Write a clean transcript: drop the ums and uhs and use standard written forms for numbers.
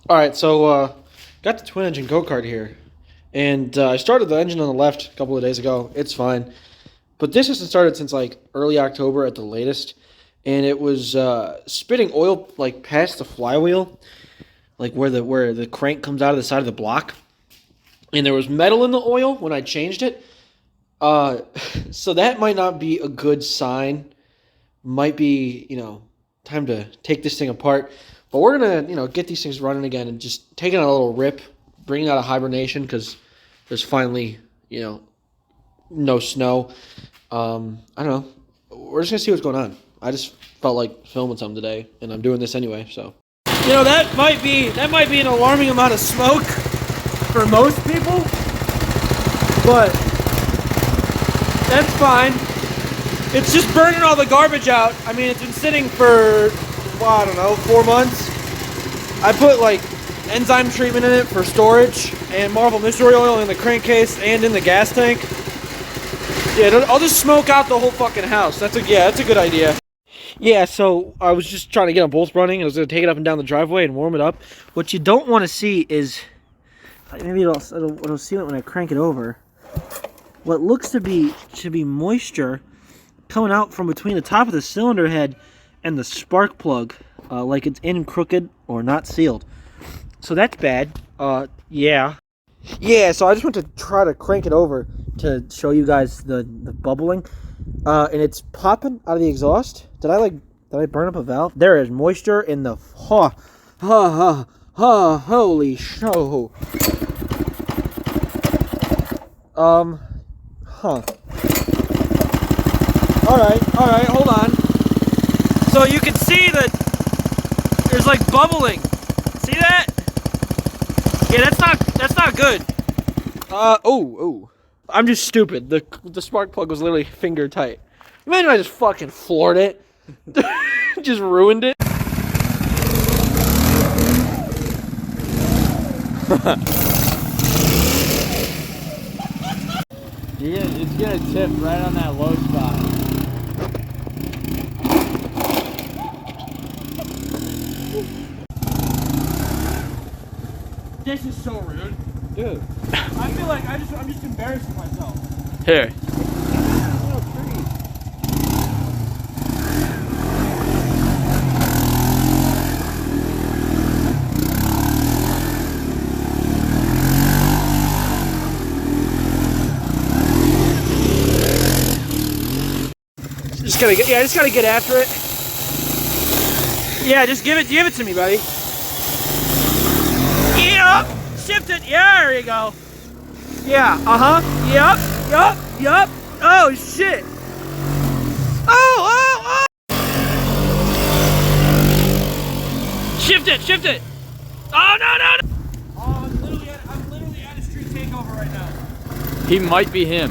All right, so got the twin engine go-kart here, and I started the engine on the left a couple of days ago. It's fine, but this hasn't started since like early October at the latest, and it was spitting oil like past the flywheel, like where the crank comes out of the side of the block, and there was metal in the oil when I changed it. Uh, so that might not be a good sign. Might be, time to take this thing apart. But we're gonna, get these things running again and just taking a little rip, bringing out a hibernation because there's finally, no snow. I don't know. We're just gonna see what's going on. I just felt like filming something today, and I'm doing this anyway. So, that might be an alarming amount of smoke for most people, but that's fine. It's just burning all the garbage out. I mean, it's been sitting for, I don't know, 4 months. I put, like, enzyme treatment in it for storage and Marvel Mystery Oil in the crankcase and in the gas tank. Yeah, I'll just smoke out the whole fucking house. That's a good idea. Yeah, so I was just trying to get them both running. I was going to take it up and down the driveway and warm it up. What you don't want to see is, maybe it'll see it when I crank it over. What looks to be moisture coming out from between the top of the cylinder head and the spark plug, like it's in crooked or not sealed. So that's bad. Yeah, so I just went to try to crank it over to show you guys the bubbling, and it's popping out of the exhaust. Did I burn up a valve? There is moisture in the holy show. Alright, hold on. So you can see that there's like bubbling. See that? Yeah, that's not good. Oh. I'm just stupid. The spark plug was literally finger tight. Imagine I just fucking floored it. Just ruined it. Yeah, it's gonna tip right on that low spot. This is so rude. Dude. I feel like I'm just embarrassing myself. Here. I just gotta get after it. Yeah, just give it to me, buddy. Yep, shift it. Yeah, there you go. Yeah, Yup. Oh shit. Oh. Shift it. Oh no. Oh, I'm literally at a street takeover right now. He might be him.